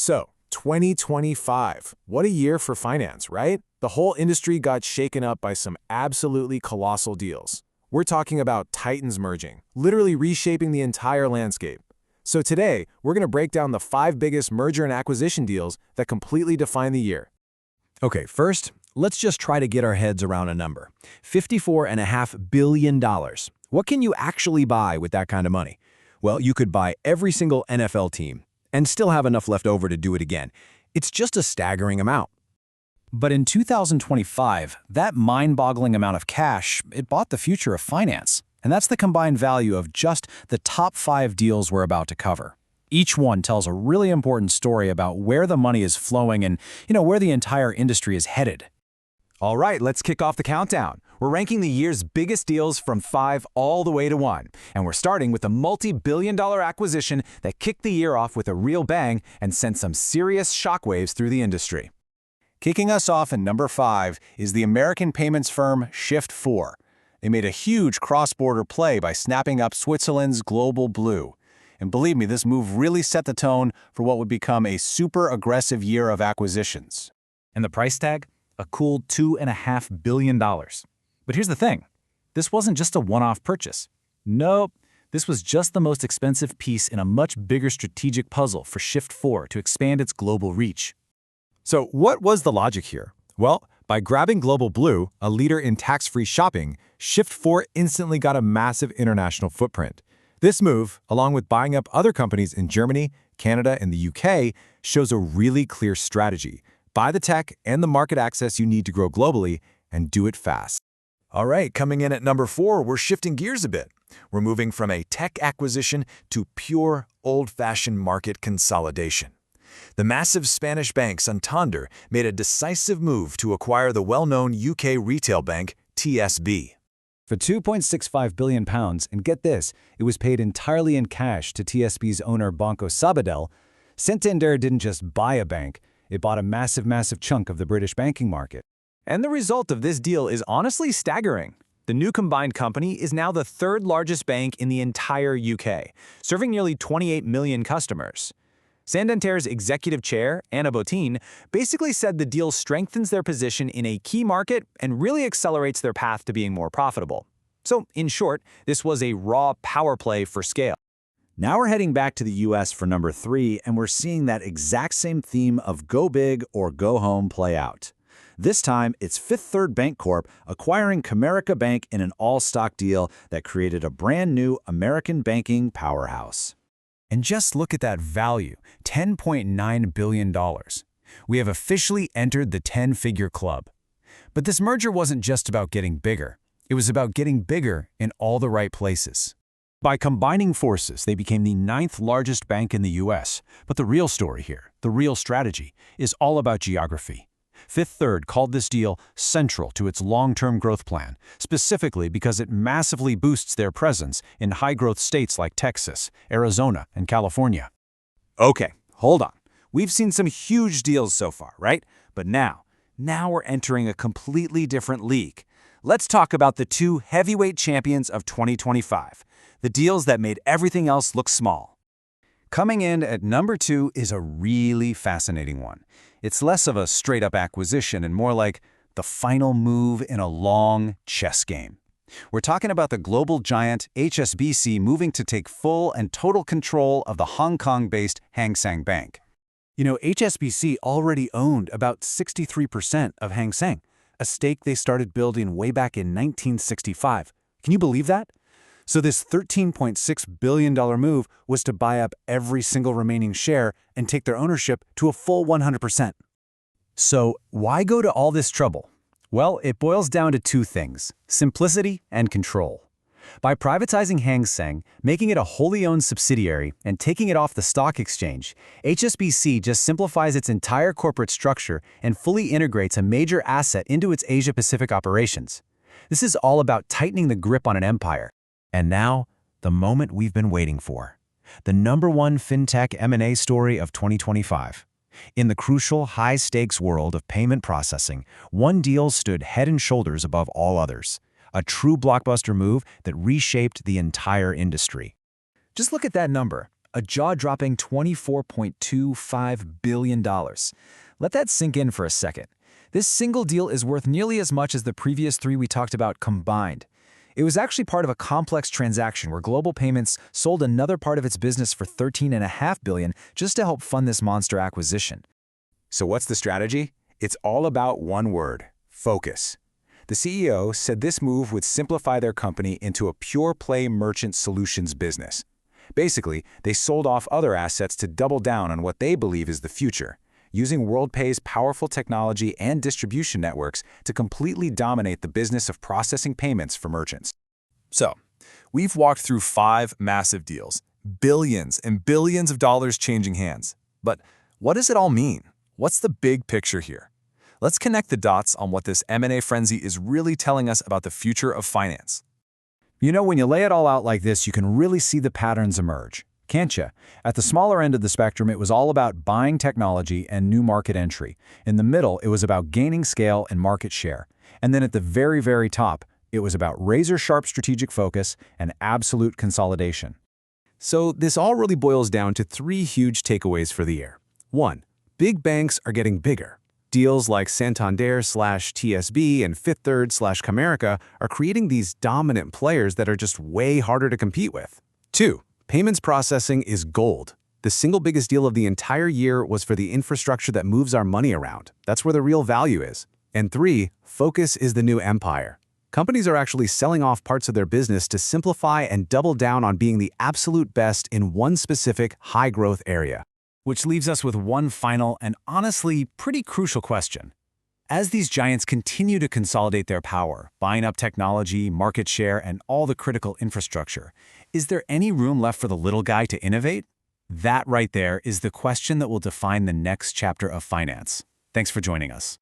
So, 2025. What a year for finance, right? The whole industry got shaken up by some absolutely colossal deals. We're talking about titans merging, literally reshaping the entire landscape. So today, we're going to break down the 5 biggest merger and acquisition deals that completely define the year. Okay, first, let's just try to get our heads around a number. $54.5 billion. What can you actually buy with that kind of money? Well, you could buy every single NFL team and still have enough left over to do it again. It's just a staggering amount. But in 2025, that mind-boggling amount of cash, it bought the future of finance. And that's the combined value of just the top 5 deals we're about to cover. Each one tells a really important story about where the money is flowing and, where the entire industry is headed. All right, let's kick off the countdown. We're ranking the year's biggest deals from 5 all the way to 1. And we're starting with a multi-billion-dollar acquisition that kicked the year off with a real bang and sent some serious shockwaves through the industry. Kicking us off in number 5 is the American payments firm Fifth Third. They made a huge cross-border play by snapping up Switzerland's Global Blue. And believe me, this move really set the tone for what would become a super aggressive year of acquisitions. And the price tag? A cool $2.5 billion. But here's the thing. This wasn't just a one-off purchase. Nope. This was just the most expensive piece in a much bigger strategic puzzle for Fifth Third to expand its global reach. So what was the logic here? Well, by grabbing Global Blue, a leader in tax-free shopping, Fifth Third instantly got a massive international footprint. This move, along with buying up other companies in Germany, Canada, and the UK, shows a really clear strategy. Buy the tech and the market access you need to grow globally, and do it fast. All right, coming in at number 4, we're shifting gears a bit. We're moving from a tech acquisition to pure, old-fashioned market consolidation. The massive Spanish bank Santander made a decisive move to acquire the well-known UK retail bank TSB. For £2.65 billion, and get this, it was paid entirely in cash to TSB's owner Banco Sabadell. Santander didn't just buy a bank, it bought a massive chunk of the British banking market. And the result of this deal is honestly staggering. The new combined company is now the 3rd largest bank in the entire UK, serving nearly 28 million customers. Santander's executive chair, Anna Botín, basically said the deal strengthens their position in a key market and really accelerates their path to being more profitable. So, in short, this was a raw power play for scale. Now we're heading back to the US for number 3, and we're seeing that exact same theme of go big or go home play out. This time, it's Fifth Third Bank Corp acquiring Comerica Bank in an all-stock deal that created a brand new American banking powerhouse. And just look at that value, $10.9 billion. We have officially entered the 10-figure club. But this merger wasn't just about getting bigger. It was about getting bigger in all the right places. By combining forces, they became the 9th largest bank in the US. But the real story here, the real strategy, is all about geography. Fifth Third called this deal central to its long-term growth plan, specifically because it massively boosts their presence in high-growth states like Texas, Arizona, and California. Okay, hold on. We've seen some huge deals so far, right? But now we're entering a completely different league. Let's talk about the 2 heavyweight champions of 2025, the deals that made everything else look small. Coming in at number 2 is a really fascinating one. It's less of a straight-up acquisition and more like the final move in a long chess game. We're talking about the global giant HSBC moving to take full and total control of the Hong Kong-based Hang Seng Bank. HSBC already owned about 63% of Hang Seng, a stake they started building way back in 1965. Can you believe that? So this $13.6 billion move was to buy up every single remaining share and take their ownership to a full 100%. So why go to all this trouble? Well, it boils down to 2 things: simplicity and control. By privatizing Hang Seng, making it a wholly owned subsidiary, and taking it off the stock exchange, HSBC just simplifies its entire corporate structure and fully integrates a major asset into its Asia-Pacific operations. This is all about tightening the grip on an empire. And now, the moment we've been waiting for. The #1 Fintech M&A story of 2025. In the crucial, high-stakes world of payment processing, one deal stood head and shoulders above all others. A true blockbuster move that reshaped the entire industry. Just look at that number, a jaw-dropping $24.25 billion. Let that sink in for a second. This single deal is worth nearly as much as the previous three we talked about combined. It was actually part of a complex transaction where Global Payments sold another part of its business for $13.5 billion just to help fund this monster acquisition. So what's the strategy? It's all about one word: focus. The CEO said this move would simplify their company into a pure-play merchant solutions business. Basically, they sold off other assets to double down on what they believe is the future, using WorldPay's powerful technology and distribution networks to completely dominate the business of processing payments for merchants. So, we've walked through 5 massive deals, billions and billions of dollars changing hands. But what does it all mean? What's the big picture here? Let's connect the dots on what this M&A frenzy is really telling us about the future of finance. You know, when you lay it all out like this, you can really see the patterns emerge, can't you? At the smaller end of the spectrum, it was all about buying technology and new market entry. In the middle, it was about gaining scale and market share. And then at the very, very top, it was about razor-sharp strategic focus and absolute consolidation. So this all really boils down to 3 huge takeaways for the year. 1. Big banks are getting bigger. Deals like Santander/TSB and Fifth Third/Comerica are creating these dominant players that are just way harder to compete with. 2. Payments processing is gold. The single biggest deal of the entire year was for the infrastructure that moves our money around. That's where the real value is. And 3. Focus is the new empire. Companies are actually selling off parts of their business to simplify and double down on being the absolute best in one specific high-growth area. Which leaves us with one final and honestly pretty crucial question. As these giants continue to consolidate their power, buying up technology, market share, and all the critical infrastructure, is there any room left for the little guy to innovate? That right there is the question that will define the next chapter of finance. Thanks for joining us.